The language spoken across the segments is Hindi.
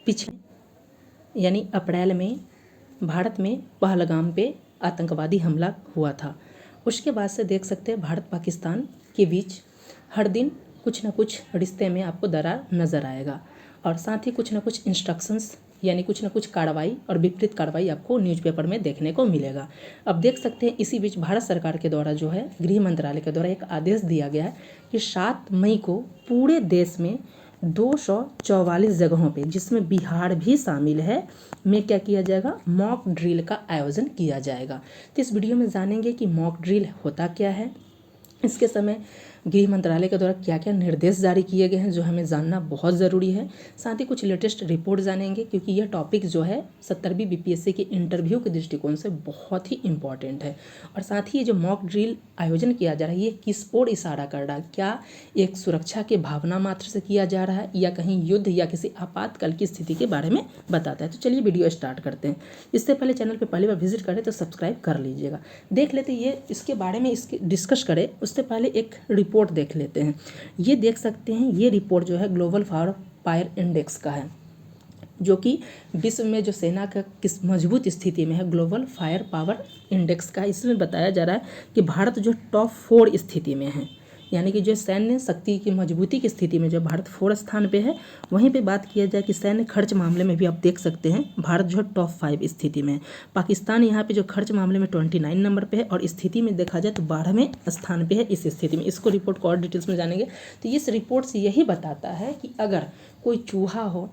पिछले यानी अप्रैल में भारत में पहलगाम पे आतंकवादी हमला हुआ था। उसके बाद से देख सकते हैं भारत पाकिस्तान के बीच हर दिन कुछ न कुछ रिश्ते में आपको दरार नज़र आएगा और साथ ही कुछ न कुछ इंस्ट्रक्शंस यानी कुछ न कुछ कार्रवाई और विपरीत कार्रवाई आपको न्यूज़पेपर में देखने को मिलेगा। अब देख सकते हैं इसी बीच भारत सरकार के द्वारा जो है गृह मंत्रालय के द्वारा एक आदेश दिया गया है कि 7 मई को पूरे देश में 244 जगहों पे जिसमें बिहार भी शामिल है में क्या किया जाएगा, मॉक ड्रिल का आयोजन किया जाएगा। तो इस वीडियो में जानेंगे कि मॉक ड्रिल होता क्या है, इसके समय गृह मंत्रालय के द्वारा क्या क्या निर्देश जारी किए गए हैं जो हमें जानना बहुत ज़रूरी है। साथ ही कुछ लेटेस्ट रिपोर्ट जानेंगे क्योंकि यह टॉपिक जो है 70वीं बीपीएससी के इंटरव्यू के दृष्टिकोण से बहुत ही इम्पॉर्टेंट है। और साथ ही ये जो मॉक ड्रिल आयोजन किया जा रहा है ये किस ओर इशारा कर रहा है, क्या एक सुरक्षा के भावना मात्र से किया जा रहा है या कहीं युद्ध या किसी आपातकाल की स्थिति के बारे में बताता है। तो चलिए वीडियो स्टार्ट करते हैं। इससे पहले चैनल पर पहली बार विजिट करें तो सब्सक्राइब कर लीजिएगा। देख लेते ये इसके बारे में इसके डिस्कस करें उससे पहले एक रिपोर्ट देख लेते हैं। ये देख सकते हैं ये रिपोर्ट जो है ग्लोबल फायर इंडेक्स का है जो कि विश्व में जो सेना का किस मजबूत स्थिति में है, ग्लोबल फायर पावर इंडेक्स का। इसमें बताया जा रहा है कि भारत जो टॉप 4 स्थिति में है, यानी कि जो सैन्य शक्ति की मजबूती की स्थिति में जो भारत 4 स्थान पे है। वहीं पे बात किया जाए कि सैन्य खर्च मामले में भी आप देख सकते हैं भारत जो है टॉप 5 स्थिति में है। पाकिस्तान यहाँ पे जो खर्च मामले में 29 नंबर पे है और स्थिति में देखा जाए तो 12वें स्थान पे है इस स्थिति में। इसको रिपोर्ट को और डिटेल्स में जानेंगे। तो इस रिपोर्ट से यही बताता है कि अगर कोई चूहा हो,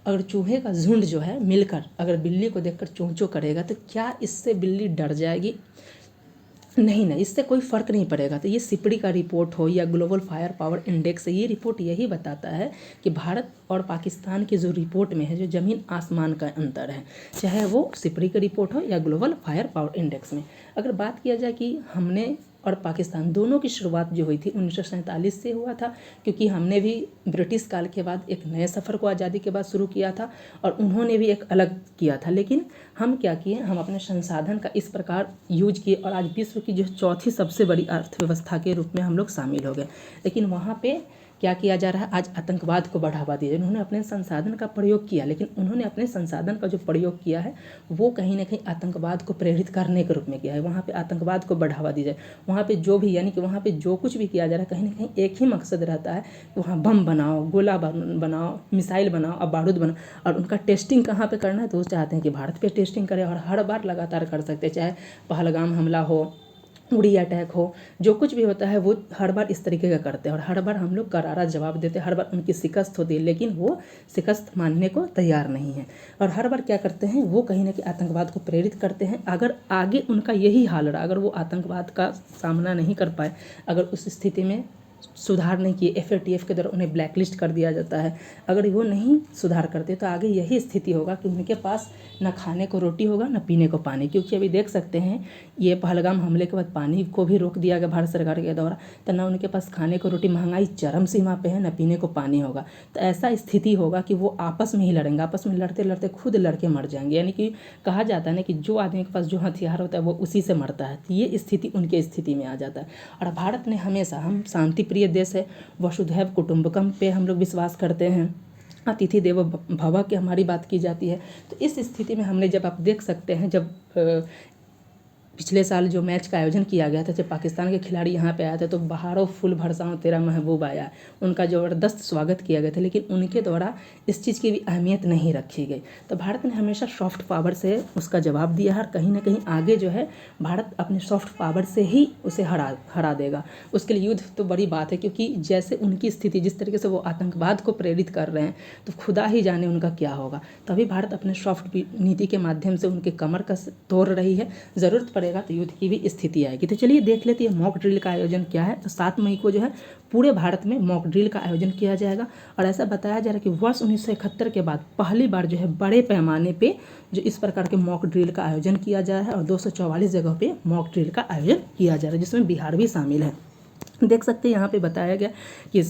अगर चूहे का झुंड जो है मिलकर अगर बिल्ली को देखकर चों चों करेगा तो क्या इससे बिल्ली डर जाएगी? नहीं, इससे कोई फ़र्क नहीं पड़ेगा। तो ये सिपड़ी का रिपोर्ट हो या ग्लोबल फायर पावर इंडेक्स, ये रिपोर्ट यही बताता है कि भारत और पाकिस्तान की जो रिपोर्ट में है जो ज़मीन आसमान का अंतर है, चाहे वो सिपड़ी का रिपोर्ट हो या ग्लोबल फायर पावर इंडेक्स में। अगर बात किया जाए कि हमने और पाकिस्तान दोनों की शुरुआत जो हुई थी 1947 से हुआ था, क्योंकि हमने भी ब्रिटिश काल के बाद एक नए सफ़र को आज़ादी के बाद शुरू किया था और उन्होंने भी एक अलग किया था। लेकिन हम क्या किए, हम अपने संसाधन का इस प्रकार यूज किए और आज विश्व की जो 4थी सबसे बड़ी अर्थव्यवस्था के रूप में हम लोग शामिल हो गए। लेकिन वहाँ पे क्या किया जा रहा है, आज आतंकवाद को बढ़ावा दिया। उन्होंने अपने संसाधन का प्रयोग किया, लेकिन उन्होंने अपने संसाधन का जो प्रयोग किया है वो कहीं ना कहीं आतंकवाद को प्रेरित करने के रूप में किया है। वहाँ पे आतंकवाद को बढ़ावा दी जाए, वहाँ पे जो भी यानी कि वहाँ पे जो कुछ भी किया जा रहा है कहीं ना कहीं एक ही मकसद रहता है कि वहाँ बम बनाओ, गोला बनाओ, मिसाइल बनाओ और बारूद बनाओ। और उनका टेस्टिंग कहाँ पर करना है तो वो चाहते हैं कि भारत पर टेस्टिंग करें और हर बार लगातार कर सकते हैं, चाहे पहलगाम हमला हो, उड़ी अटैक हो, जो कुछ भी होता है वो हर बार इस तरीके का करते हैं और हर बार हम लोग करारा जवाब देते हैं। हर बार उनकी शिकस्त होती है लेकिन वो शिकस्त मानने को तैयार नहीं है और हर बार क्या करते हैं वो कहीं ना कहीं आतंकवाद को प्रेरित करते हैं। अगर आगे उनका यही हाल रहा, अगर वो आतंकवाद का सामना नहीं कर पाए, अगर उस स्थिति में सुधार नहीं किए, FATF के द्वारा उन्हें ब्लैकलिस्ट कर दिया जाता है, अगर वो नहीं सुधार करते तो आगे यही स्थिति होगा कि उनके पास न खाने को रोटी होगा न पीने को पानी। क्योंकि अभी देख सकते हैं ये पहलगाम हमले के बाद पानी को भी रोक दिया गया भारत सरकार के द्वारा, तो न उनके पास खाने को रोटी, महंगाई चरम सीमा पे है, न पीने को पानी होगा। तो ऐसा स्थिति होगा कि वो आपस में ही लड़ेंगे, आपस में लड़ते लड़ते खुद लड़के मर जाएंगे। यानी कि कहा जाता है ना कि जो आदमी के पास जो हथियार होता है वो उसी से मरता है। तो ये स्थिति उनके स्थिति में आ जाता है। और भारत ने हमेशा, हम शांति प्रिय देश है, वसुधैव कुटुंबकम पे हम लोग विश्वास करते हैं, अतिथि देवो भव की हमारी बात की जाती है। तो इस स्थिति में हमने, जब आप देख सकते हैं, जब पिछले साल जो मैच का आयोजन किया गया था, जब पाकिस्तान के खिलाड़ी यहाँ पे आए थे तो बहारों फूल बरसाओं तेरा महबूब आया, उनका ज़बरदस्त स्वागत किया गया था, लेकिन उनके द्वारा इस चीज़ की भी अहमियत नहीं रखी गई। तो भारत ने हमेशा सॉफ्ट पावर से उसका जवाब दिया है और कहीं ना कहीं आगे जो है भारत अपने सॉफ्ट पावर से ही उसे हरा देगा। उसके लिए युद्ध तो बड़ी बात है, क्योंकि जैसे उनकी स्थिति, जिस तरीके से वो आतंकवाद को प्रेरित कर रहे हैं तो खुदा ही जाने उनका क्या होगा। तभी भारत अपने सॉफ्ट नीति के माध्यम से उनके कमर का तोड़ रही है। ज़रूरत पड़ेगा तो युद्ध की भी स्थिति आएगी। तो चलिए देख लेते हैं मॉक ड्रिल का आयोजन क्या है। तो 7 मई को जो है पूरे भारत में मॉक ड्रिल का आयोजन किया जाएगा और ऐसा बताया जा रहा है कि वर्ष 1971 के बाद पहली बार जो है बड़े पैमाने पे जो इस प्रकार के मॉक ड्रिल का आयोजन किया जा रहा है और 244 जगह पे मॉक ड्रिल का आयोजन किया जा रहा है, जिसमें बिहार भी शामिल है। देख सकते हैं यहाँ पे बताया गया कि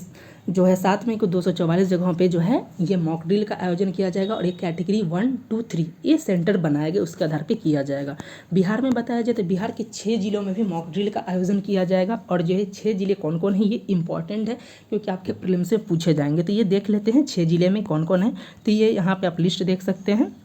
जो है 7 मई को 244 जगहों पे जो है ये मॉक ड्रिल का आयोजन किया जाएगा और ये कैटेगरी 1, 2, 3 ये सेंटर बनाए गए उसके आधार पे किया जाएगा। बिहार में बताया जाए तो बिहार के 6 जिलों में भी मॉक ड्रिल का आयोजन किया जाएगा और जो है 6 जिले कौन कौन है ये इंपॉर्टेंट है क्योंकि आपके प्रीलिम से पूछे जाएंगे। तो ये देख लेते हैं 6 जिले में कौन कौन है। तो ये यहाँ पर आप लिस्ट देख सकते हैं।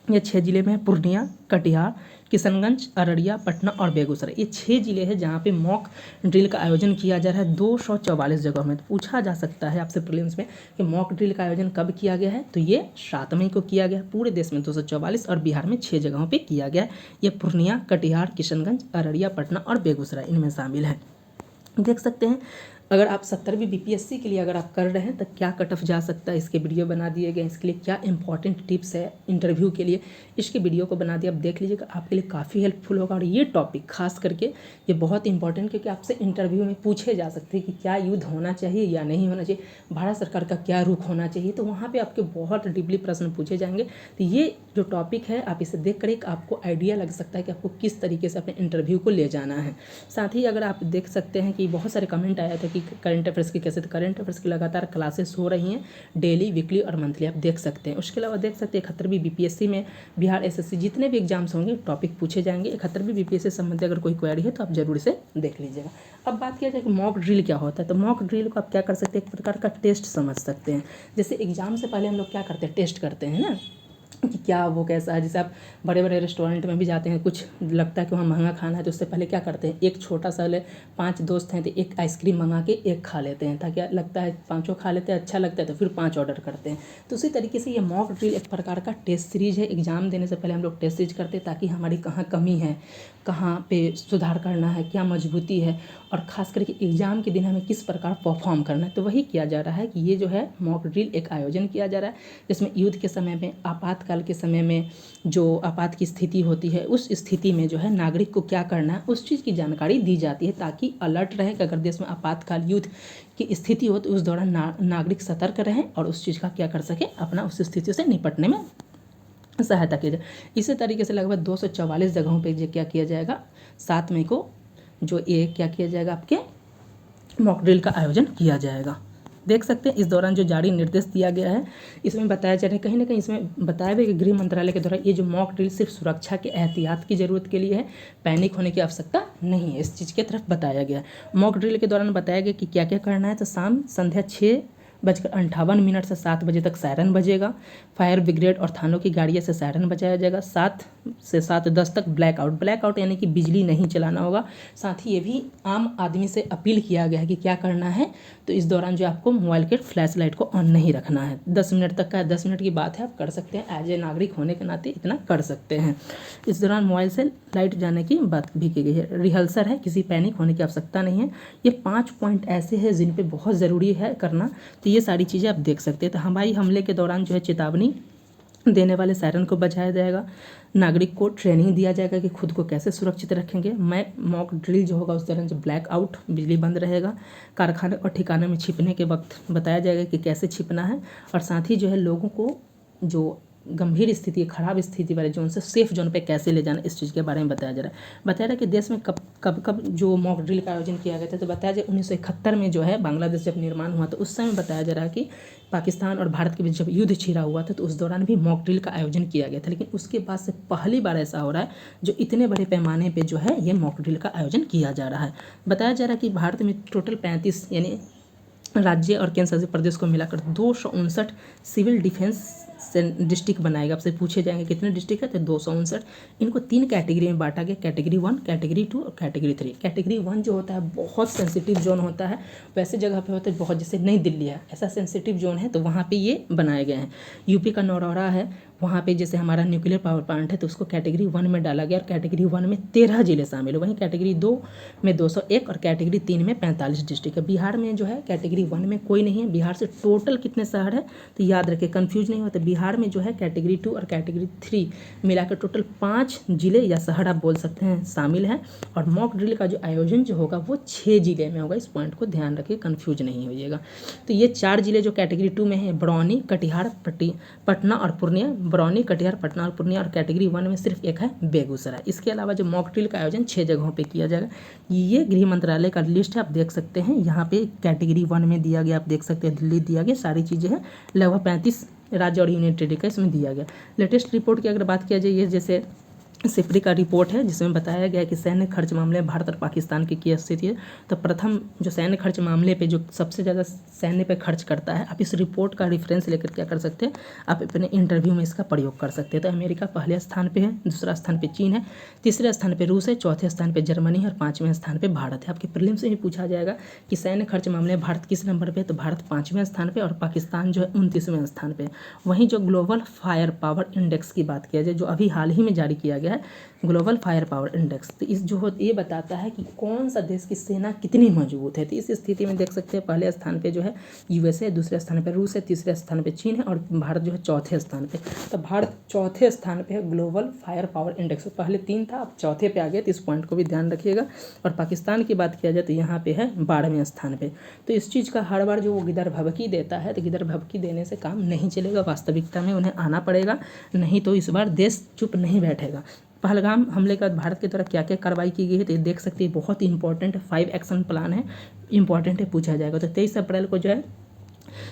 ये 6 जिले में है पूर्णिया, कटिहार, किशनगंज, अररिया, पटना और बेगूसराय। ये 6 जिले हैं जहाँ पे मॉक ड्रिल का आयोजन किया जा रहा है 244 जगहों में। तो पूछा जा सकता है आपसे प्रीलिम्स में कि मॉक ड्रिल का आयोजन कब किया गया है। तो ये 7 मई को किया गया। पूरे देश में 244 और बिहार में 6 जगहों पर किया गया है। ये पूर्णिया, कटिहार, किशनगंज, अररिया, पटना और बेगूसराय इनमें शामिल है। देख सकते हैं अगर आप 70वीं बीपीएससी के लिए अगर आप कर रहे हैं तो क्या कट ऑफ जा सकता है, इसके वीडियो बना दिए गए। इसके लिए क्या इंपॉर्टेंट टिप्स है इंटरव्यू के लिए, इसके वीडियो को बना दिया। आप देख लीजिएगा, आपके लिए काफ़ी हेल्पफुल होगा। और ये टॉपिक खास करके ये बहुत इंपॉर्टेंट क्योंकि आपसे इंटरव्यू में पूछे जा सकते हैं कि क्या युद्ध होना चाहिए या नहीं होना चाहिए, भारत सरकार का क्या रुख होना चाहिए। तो वहाँ पर आपके बहुत डीपली प्रश्न पूछे जाएंगे। तो ये जो टॉपिक है आप इसे देख कर एक आपको आइडिया लग सकता है कि आपको किस तरीके से अपने इंटरव्यू को ले जाना है। साथ ही अगर आप देख सकते हैं कि बहुत सारे कमेंट आया था कि करंट अफेयर्स की कैसे, तो करंट अफेयर्स की लगातार क्लासेस हो रही हैं डेली, वीकली और मंथली, आप देख सकते हैं। उसके अलावा देख सकते हैं 71वीं बीपीएससी में बिहार एसएससी जितने भी एग्जाम्स होंगे टॉपिक पूछे जाएंगे। 71वीं बीपीएससी से संबंधित अगर कोई क्वेरी है तो आप जरूर इसे देख लीजिएगा। अब बात किया जाए कि मॉक ड्रिल क्या होता है, तो मॉक ड्रिल को आप क्या कर सकते हैं, एक प्रकार का टेस्ट समझ सकते हैं। जैसे एग्जाम से पहले हम लोग क्या करते हैं, टेस्ट करते हैं ना कि क्या वो कैसा है। जैसे आप बड़े बड़े रेस्टोरेंट में भी जाते हैं, कुछ लगता है कि वहाँ महंगा खाना है तो उससे पहले क्या करते हैं, एक छोटा सा 5 दोस्त हैं तो एक आइसक्रीम मंगा के एक खा लेते हैं, ताकि लगता है 5 खा लेते हैं, अच्छा लगता है तो फिर 5 ऑर्डर करते हैं। तो उसी तरीके से ये मॉक ड्रिल एक प्रकार का टेस्ट सीरीज है। एग्जाम देने से पहले हम लोग टेस्ट सीरीज करते हैं ताकि हमारी कहाँ कमी है, कहाँ पे सुधार करना है, क्या मजबूती है और ख़ास करके एग्ज़ाम के दिन हमें किस प्रकार परफॉर्म करना है। तो वही किया जा रहा है कि ये जो है मॉक ड्रिल एक आयोजन किया जा रहा है जिसमें युद्ध के समय में, आपातकाल के समय में जो आपात की स्थिति होती है उस स्थिति में जो है नागरिक को क्या करना है उस चीज़ की जानकारी दी जाती है ताकि अलर्ट रहे कि अगर देश में आपातकाल युद्ध की स्थिति हो तो उस दौरान नागरिक सतर्क रहें और उस चीज़ का क्या कर सके, अपना उस स्थिति से निपटने में सहायता की जाए। इसी तरीके से लगभग 244 जगहों पे जो क्या किया जाएगा 7 मई को जो ये क्या किया जाएगा, आपके मॉक ड्रिल का आयोजन किया जाएगा। देख सकते हैं इस दौरान जो जारी निर्देश दिया गया है इसमें बताया जा रहा है, कहीं ना कहीं इसमें बताया गया कि गृह मंत्रालय के द्वारा ये जो मॉक ड्रिल सिर्फ सुरक्षा के एहतियात की ज़रूरत के लिए है, पैनिक होने की आवश्यकता नहीं है, इस चीज़ की तरफ बताया गया। मॉक ड्रिल के दौरान बताया गया कि क्या क्या करना है। तो संध्या 6:58 से 7 बजे तक सायरन बजेगा। फायर ब्रिगेड और थानों की गाड़ियों से सायरन बजाया जाएगा। 7 से 7:10 तक ब्लैकआउट यानी कि बिजली नहीं चलाना होगा। साथ ही ये भी आम आदमी से अपील किया गया है कि क्या करना है, तो इस दौरान जो आपको मोबाइल के फ्लैश लाइट को ऑन नहीं रखना है। 10 मिनट तक का है, 10 मिनट की बात है, आप कर सकते हैं, एज ए नागरिक होने के नाते इतना कर सकते हैं। इस दौरान मोबाइल से लाइट जाने की बात भी की गई है। रिहर्सल है, किसी पैनिक होने की आवश्यकता नहीं है। ये 5 पॉइंट ऐसे हैं जिन पे बहुत ज़रूरी है करना, तो ये सारी चीज़ें आप देख सकते हैं। तो हवाई हमले के दौरान जो है चेतावनी देने वाले सायरन को बजाया जाएगा। नागरिक को ट्रेनिंग दिया जाएगा कि खुद को कैसे सुरक्षित रखेंगे। मॉक ड्रिल जो होगा उस दौरान जो ब्लैकआउट, बिजली बंद रहेगा। कारखाने और ठिकाने में छिपने के वक्त बताया जाएगा कि कैसे छिपना है। और साथ ही जो है लोगों को जो गंभीर स्थिति, खराब स्थिति वाले जोन से सेफ जोन पे कैसे ले जाना, इस चीज़ के बारे में बताया जा रहा है कि देश में कब जो मॉक ड्रिल का आयोजन किया गया था। तो बताया जाए 1971 में जो है बांग्लादेश जब निर्माण हुआ तो उस समय बताया जा रहा है कि पाकिस्तान और भारत के बीच जब युद्ध छिड़ा हुआ था तो उस दौरान भी मॉक ड्रिल का आयोजन किया गया था। लेकिन उसके बाद से पहली बार ऐसा हो रहा है जो इतने बड़े पैमाने पर जो है ये मॉक ड्रिल का आयोजन किया जा रहा है। बताया जा रहा है कि भारत में टोटल 35 यानी राज्य और केंद्र शासित प्रदेश को मिलाकर 259 सिविल डिफेंस डिस्ट्रिक्ट बनाएगा। आपसे पूछे जाएंगे कितने डिस्ट्रिक्ट है, तो 259। इनको 3 कैटेगरी में बांटा गया, कैटेगरी 1, कैटेगरी 2 और कैटेगरी 3। कैटेगरी 1 जो होता है बहुत सेंसिटिव जोन होता है, वैसे जगह पे होता है बहुत, जैसे नई दिल्ली है ऐसा सेंसिटिव जोन है, तो वहाँ पे ये बनाए गए हैं। यूपी का नौरौरा है, वहाँ पे जैसे हमारा न्यूक्लियर पावर प्लांट है तो उसको कैटेगरी 1 में डाला गया और कैटेगरी 1 में 13 जिले शामिल हुए। वहीं कैटेगरी 2 में 201 और कैटेगरी 3 में 45 डिस्ट्रिक्ट है। बिहार में जो है कैटेगरी 1 में कोई नहीं है। बिहार से टोटल कितने शहर है तो याद रखें, कन्फ्यूज नहीं होता। बिहार में जो है कैटेगरी 2 और कैटेगरी 3 मिलाकर टोटल 5 जिले या शहर आप बोल सकते हैं शामिल हैं। और मॉक ड्रिल का जो आयोजन जो होगा वो 6 जिले में होगा। इस पॉइंट को ध्यान रखिए, कन्फ्यूज नहीं होइएगा। तो ये 4 जिले जो कैटेगरी 2 में हैं, बरौनी, कटिहार, पटना और पूर्णिया। बरौनी, कटिहार, पटना और पूर्णिया। और कैटेगरी 1 में सिर्फ एक है बेगूसराय। इसके अलावा जो मॉक ड्रिल का आयोजन 6 जगहों पर किया जाएगा। ये गृह मंत्रालय का लिस्ट है, आप देख सकते हैं। यहाँ पे कैटेगरी 1 में दिया गया, आप देख सकते हैं दिल्ली दिया गया, सारी चीज़ें हैं। लगभग 35 राज्य और यूनियन टेरिटरी का इसमें दिया गया। लेटेस्ट रिपोर्ट की अगर बात किया जाए, ये जैसे सिफरी का रिपोर्ट है जिसमें बताया गया है कि सैन्य खर्च मामले में भारत और पाकिस्तान की क्या स्थिति है। तो प्रथम जो सैन्य खर्च मामले पे जो सबसे ज़्यादा सैन्य पे खर्च करता है, आप इस रिपोर्ट का रेफरेंस लेकर क्या कर सकते हैं, आप अपने इंटरव्यू में इसका प्रयोग कर सकते हैं। तो अमेरिका पहले स्थान पे है, दूसरा स्थान पे चीन है, तीसरे स्थान पे रूस है, चौथे स्थान पे जर्मनी है और 5वें स्थान पे भारत है। आपके प्रीलिम्स से भी पूछा जाएगा कि सैन्य खर्च मामले में भारत किस नंबर पे, तो भारत 5वें स्थान पे और पाकिस्तान जो है 29वें स्थान पे। वहीं जो ग्लोबल फायर पावर इंडेक्स की बात किया जाए, जो अभी हाल ही में जारी किया गया है, ग्लोबल फायर पावर इंडेक्स, तो इस जो ये बताता है कि कौन सा देश की सेना कितनी मजबूत है। तो इस स्थिति में देख सकते हैं पहले स्थान पे जो है यूएसए, दूसरे स्थान पे रूस है, तीसरे स्थान पे चीन है और भारत जो है चौथे स्थान पे। तो भारत चौथे स्थान पे है ग्लोबल फायर पावर इंडेक्स। पहले 3 था, अब चौथे पे आ गया। तो इस पॉइंट को भी ध्यान रखिएगा। और पाकिस्तान की बात किया जाए तो यहाँ पे है 12वें स्थान पे। तो इस चीज़ का हर बार जो वो गिदर भभकी देता है, तो गिदर भभकी देने से काम नहीं चलेगा। वास्तविकता में उन्हें आना पड़ेगा, नहीं तो इस बार देश चुप नहीं बैठेगा। पहलगाम हमले के बाद भारत की तरफ क्या क्या कार्रवाई की गई है, तो ये देख सकते हैं। बहुत ही इंपॉर्टेंट 5 एक्शन प्लान है, इंपॉर्टेंट है, पूछा जाएगा। तो 23 अप्रैल को जो है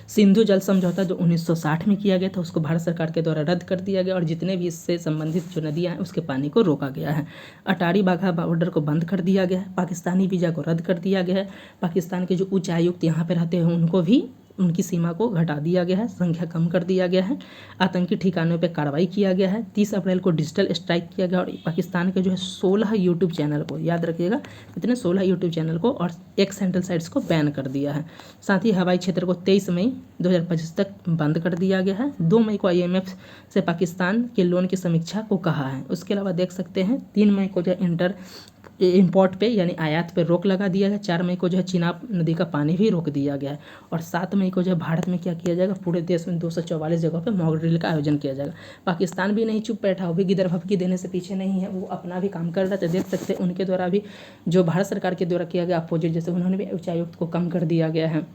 सिंधु जल समझौता जो 1960 में किया गया था, उसको भारत सरकार के द्वारा रद्द कर दिया गया और जितने भी इससे संबंधित जो नदियां हैं उसके पानी को रोका गया है। अटारी वाघा बॉर्डर को बंद कर दिया गया है। पाकिस्तानी वीज़ा को रद्द कर दिया गया है। पाकिस्तान के जो उच्चायुक्त यहाँ पे रहते हैं उनको भी उनकी सीमा को घटा दिया गया है, संख्या कम कर दिया गया है। आतंकी ठिकानों पर कार्रवाई किया गया है। 30 अप्रैल को डिजिटल स्ट्राइक किया गया और पाकिस्तान के जो है 16 यूट्यूब चैनल को, याद रखिएगा कितने, 16 यूट्यूब चैनल को और एक सेंट्रल साइट्स को बैन कर दिया है। साथ ही हवाई क्षेत्र को 23 मई 2025 तक बंद कर दिया गया है। 2 मई को IMF से पाकिस्तान के लोन की समीक्षा को कहा है। उसके अलावा देख सकते हैं 3 मई को जो इंपोर्ट पे यानी आयात पे रोक लगा दिया गया। 4 मई को जो है चिनाब नदी का पानी भी रोक दिया गया है। और 7 मई को जो है भारत में क्या किया जाएगा, पूरे देश में 244 जगहों पे मॉक ड्रिल का आयोजन किया जाएगा। पाकिस्तान भी नहीं चुप बैठा, वो भी गिदर भभकी देने से पीछे नहीं है, वो अपना भी काम कर रहा था। देख सकते हैं उनके द्वारा भी जो भारत सरकार के द्वारा किया गया अपोजिट, जैसे उन्होंने भी उच्चायुक्त को कम कर दिया गया है।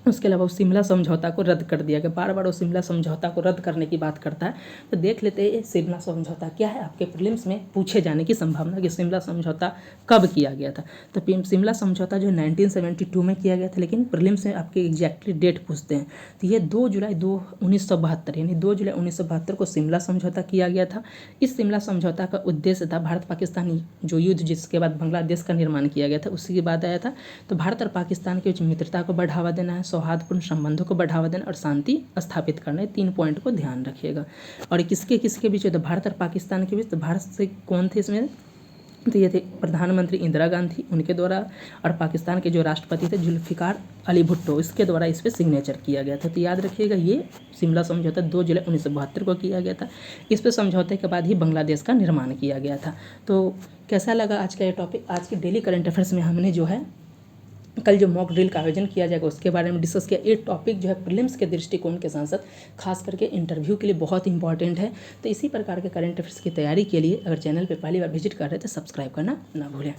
उसके अलावा उस शिमला समझौता को रद्द कर दिया गया। बार बार वो शिमला समझौता को रद्द करने की बात करता है। तो देख लेते हैं शिमला समझौता क्या है, आपके प्रीलिम्स में पूछे जाने की संभावना कि शिमला समझौता कब किया गया था। तो शिमला समझौता जो 1972 में किया गया था, लेकिन प्रीलिम्स में आपके एग्जैक्टली डेट पूछते हैं। तो ये 2 जुलाई 1972 यानी 2 जुलाई 1972 को शिमला समझौता किया गया था। इस शिमला समझौता का उद्देश्य था भारत पाकिस्तान जो युद्ध जिसके बाद बांग्लादेश का निर्माण किया गया था उसी के बाद आया था। तो भारत और पाकिस्तान की मित्रता को बढ़ावा देना है, सौहार्दपूर्ण संबंधों को बढ़ावा देना और शांति स्थापित करना है। 3 पॉइंट को ध्यान रखिएगा। और किसके किसके बीच है, तो भारत और पाकिस्तान के बीच। तो भारत से कौन थे इसमें, तो ये थे प्रधानमंत्री इंदिरा गांधी, उनके द्वारा, और पाकिस्तान के जो राष्ट्रपति थे जुल्फिकार अली भुट्टो, इसके द्वारा इस पर सिग्नेचर किया गया था। तो याद रखिएगा ये शिमला समझौता 2 जुलाई 1972 को किया गया था। इस पर समझौते के बाद ही बांग्लादेश का निर्माण किया गया था। तो कैसा लगा आज का ये टॉपिक। आज की डेली करंट अफेयर्स में हमने जो है कल जो मॉक ड्रिल का आयोजन किया जाएगा उसके बारे में डिस्कस किया। ये टॉपिक जो है प्रीलिम्स के दृष्टिकोण के साथ साथ खास करके इंटरव्यू के लिए बहुत इंपॉर्टेंट है। तो इसी प्रकार के करंट अफेयर्स की तैयारी के लिए अगर चैनल पे पहली बार विजिट कर रहे हैं तो सब्सक्राइब करना ना भूलें।